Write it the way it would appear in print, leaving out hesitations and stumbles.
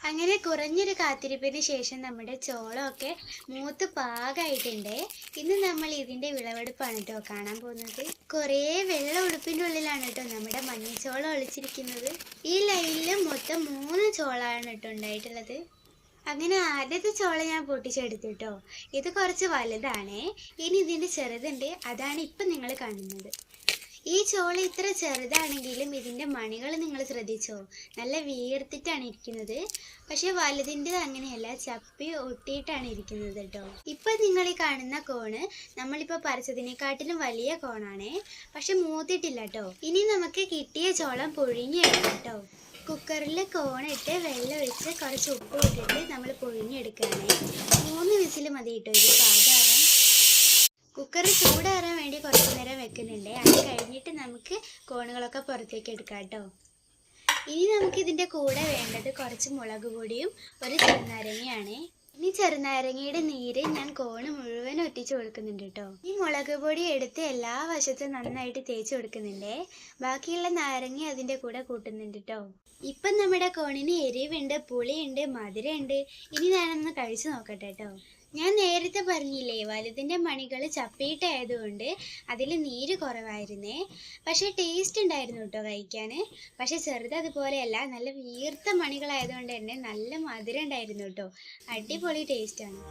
അങ്ങനെ കുറഞ്ഞൊരു കാത്തിരിപ്പിന് ശേഷം നമ്മുടെ ചോളമൊക്കെ മൂത്ത് പാകമായിട്ടുണ്ട്. ഇന്ന് നമ്മൾ ഇതിന്റെ വിളവെടുപ്പാണ് കേട്ടോ കാണാൻ പോകുന്നത്. കുറേ വെള്ള ഉടുപ്പിന്റെ ഉള്ളിലാണ് കേട്ടോ നമ്മുടെ മഞ്ഞച്ചോളം ഒളിച്ചിരിക്കുന്നത്. ഈ ലൈനിൽ മൊത്തം 3 ചോളാണ് കേട്ടോ ഉണ്ടായിട്ടുള്ളത്. അങ്ങനെ ആദ്യത്തെ ചോള ഞാൻ പൊട്ടിച്ചെടുത്തിട്ടോ. ഇത് കുറച്ച് വലുതാണേ. ഇനി ഇതിന്റെ ചെറുതുണ്ട്, അതാണ് ഇപ്പം നിങ്ങൾ കാണുന്നത്. ഈ ചോള ഇത്ര ചെറുതാണെങ്കിലും ഇതിൻ്റെ മണികൾ നിങ്ങൾ ശ്രദ്ധിച്ചോ, നല്ല വീർത്തിട്ടാണ് ഇരിക്കുന്നത്. പക്ഷെ വലുതിൻ്റെത് അങ്ങനെയല്ല, ചപ്പി ഒട്ടിയിട്ടാണ് ഇരിക്കുന്നത് കേട്ടോ. ഇപ്പം നിങ്ങൾ ഈ കാണുന്ന കോണ് നമ്മളിപ്പോൾ പറിച്ചതിനെക്കാട്ടിലും വലിയ കോണാണേ, പക്ഷെ മൂത്തിട്ടില്ല കേട്ടോ. ഇനി നമുക്ക് കിട്ടിയ ചോളം പുഴുങ്ങിയെടുക്കാം കേട്ടോ. കുക്കറിൽ കോണിട്ട് വെള്ളം ഒഴിച്ച് കുറച്ച് ഉപ്പ് ഇട്ടിട്ട് നമ്മൾ പുഴുങ്ങിയെടുക്കുകയാണേ. 3 വിസിൽ മതി കേട്ടോ ഇത് പാകമാവാൻ. കുക്കർ ചൂടാറാൻ വേണ്ടി കുറച്ച് നേരം വെക്കുന്നുണ്ട്. അത് കഴിഞ്ഞിട്ട് നമുക്ക് കോണുകളൊക്കെ പുറത്തേക്ക് എടുക്കാം കേട്ടോ. ഇനി നമുക്ക് ഇതിൻ്റെ കൂടെ വേണ്ടത് കുറച്ച് മുളക് പൊടിയും ഒരു ചെറുനാരങ്ങയാണ്. ഇനി ചെറുനാരങ്ങയുടെ നീര് ഞാൻ കോണ് മുഴുവൻ ഒറ്റിച്ച് കൊടുക്കുന്നുണ്ട് കേട്ടോ. ഈ മുളക് പൊടി എടുത്ത് എല്ലാ വശത്തും നന്നായിട്ട് തേച്ച് കൊടുക്കുന്നുണ്ട്. ബാക്കിയുള്ള നാരങ്ങ അതിൻ്റെ കൂടെ കൂട്ടുന്നുണ്ട് കേട്ടോ. ഇപ്പം നമ്മുടെ കോണിന് എരിവുണ്ട്, പുളിയുണ്ട്, മധുരമുണ്ട്. ഇനി ഞാനൊന്ന് കഴിച്ചു നോക്കട്ടെ കേട്ടോ. ഞാൻ നേരത്തെ പറഞ്ഞില്ലേ, വലുതിൻ്റെ മണികൾ ചപ്പിയിട്ടായതുകൊണ്ട് അതിൽ നീര് കുറവായിരുന്നേ. പക്ഷേ ടേസ്റ്റ് ഉണ്ടായിരുന്നു കേട്ടോ കഴിക്കാൻ. പക്ഷേ ചെറുത് അതുപോലെയല്ല, നല്ല വീർത്ത മണികളായതുകൊണ്ട് തന്നെ നല്ല മധുരം ഉണ്ടായിരുന്നു കേട്ടോ. അടിപൊളി ടേസ്റ്റാണ്.